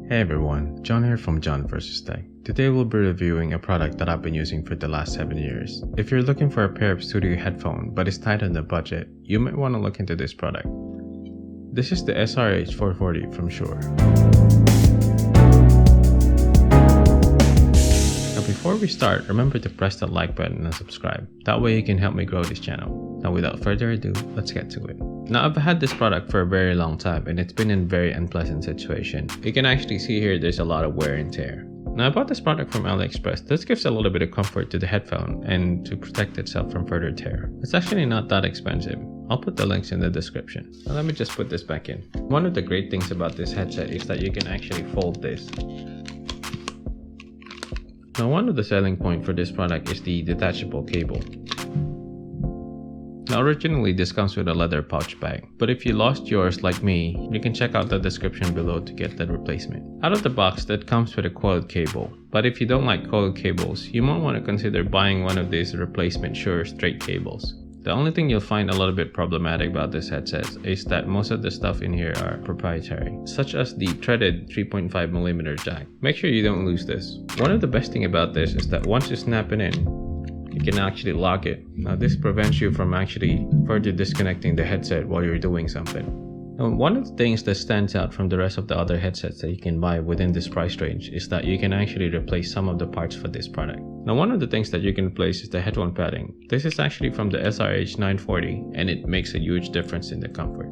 Hey everyone, John here from JohnVSTech. Today we'll be reviewing a product that I've been using for the last 7 years. If you're looking for a pair of studio headphones but is tight on the budget, you might want to look into this product. This is the SRH440 from Shure. Now before we start, remember to press the like button and subscribe. That way you can help me grow this channel. Now without further ado, let's get to it. Now I've had this product for a very long time and it's been in a very unpleasant situation. You can actually see here there's a lot of wear and tear. Now I bought this product from AliExpress. This gives a little bit of comfort to the headphone and to protect itself from further tear. It's actually not that expensive. I'll put the links in the description. Now let me just put this back in. One of the great things about this headset is that you can actually fold this. Now one of the selling points for this product is the detachable cable. Now originally this comes with a leather pouch bag, but if you lost yours like me, you can check out the description below to get the replacement. Out of the box, that comes with a coiled cable, but if you don't like coiled cables, you might want to consider buying one of these replacement Shure straight cables. The only thing you'll find a little bit problematic about this headset is that most of the stuff in here are proprietary, such as the threaded 3.5mm jack. Make sure you don't lose this. One of the best thing about this is that once you snap it in, you can actually lock it. Now this prevents you from actually further disconnecting the headset while you're doing something. Now one of the things that stands out from the rest of the other headsets that you can buy within this price range is that you can actually replace some of the parts for this product. Now one of the things that you can replace is the headphone padding. This is actually from the SRH440 and it makes a huge difference in the comfort.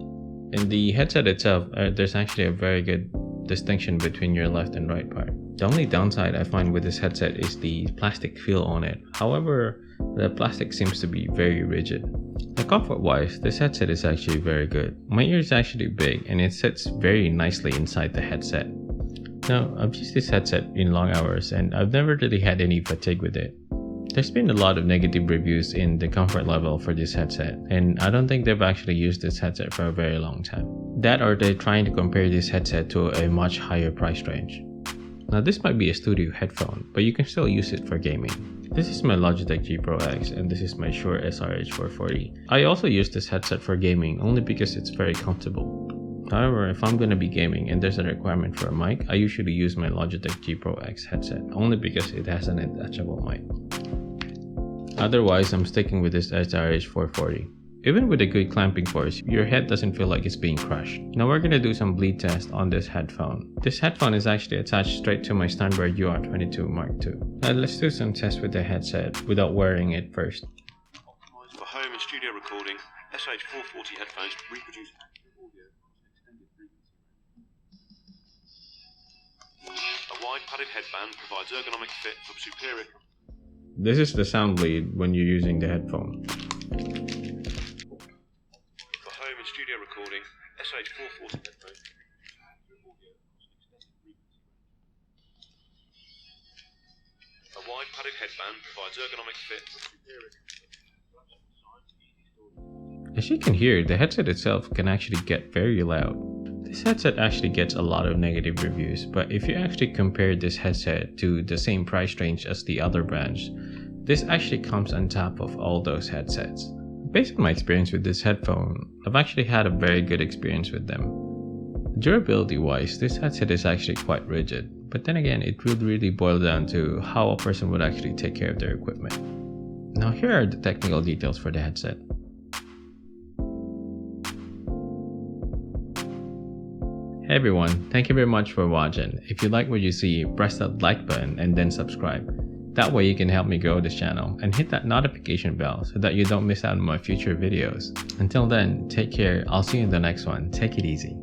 In the headset itself, there's actually a very good distinction between your left and right part. The only downside I find with this headset is the plastic feel on it. However, the plastic seems to be very rigid. Now comfort wise, this headset is actually very good. My ear is actually big and it sits very nicely inside the headset. Now I've used this headset in long hours and I've never really had any fatigue with it. There's been a lot of negative reviews in the comfort level for this headset and I don't think they've actually used this headset for a very long time. That or they're trying to compare this headset to a much higher price range. Now this might be a studio headphone, but you can still use it for gaming. This is my Logitech G Pro X and this is my Shure SRH440. I also use this headset for gaming only because it's very comfortable. However, if I'm going to be gaming and there's a requirement for a mic, I usually use my Logitech G Pro X headset only because it has an attachable mic. Otherwise, I'm sticking with this SRH440. Even with a good clamping force, your head doesn't feel like it's being crushed. Now we're gonna do some bleed test on this headphone. This headphone is actually attached straight to my standard UR22 Mark II. Now let's do some tests with the headset without wearing it first. For home and studio recording, SRH440 headphones reproduce accurate audio extended frequency. A wide padded headband provides ergonomic fit for superior. This is the sound bleed when you're using the headphone. Studio recording, SRH440 headphones. A wide padded headband provides ergonomic fit for superior. As you can hear, the headset itself can actually get very loud. This headset actually gets a lot of negative reviews, but if you actually compare this headset to the same price range as the other brands, this actually comes on top of all those headsets. Based on my experience with this headphone, I've actually had a very good experience with them. Durability wise, this headset is actually quite rigid, but then again, it would really boil down to how a person would actually take care of their equipment. Now here are the technical details for the headset. Hey everyone, thank you very much for watching. If you like what you see, press that like button and then subscribe. That way you can help me grow this channel and hit that notification bell so that you don't miss out on my future videos. Until then, take care. I'll see you in the next one. Take it easy.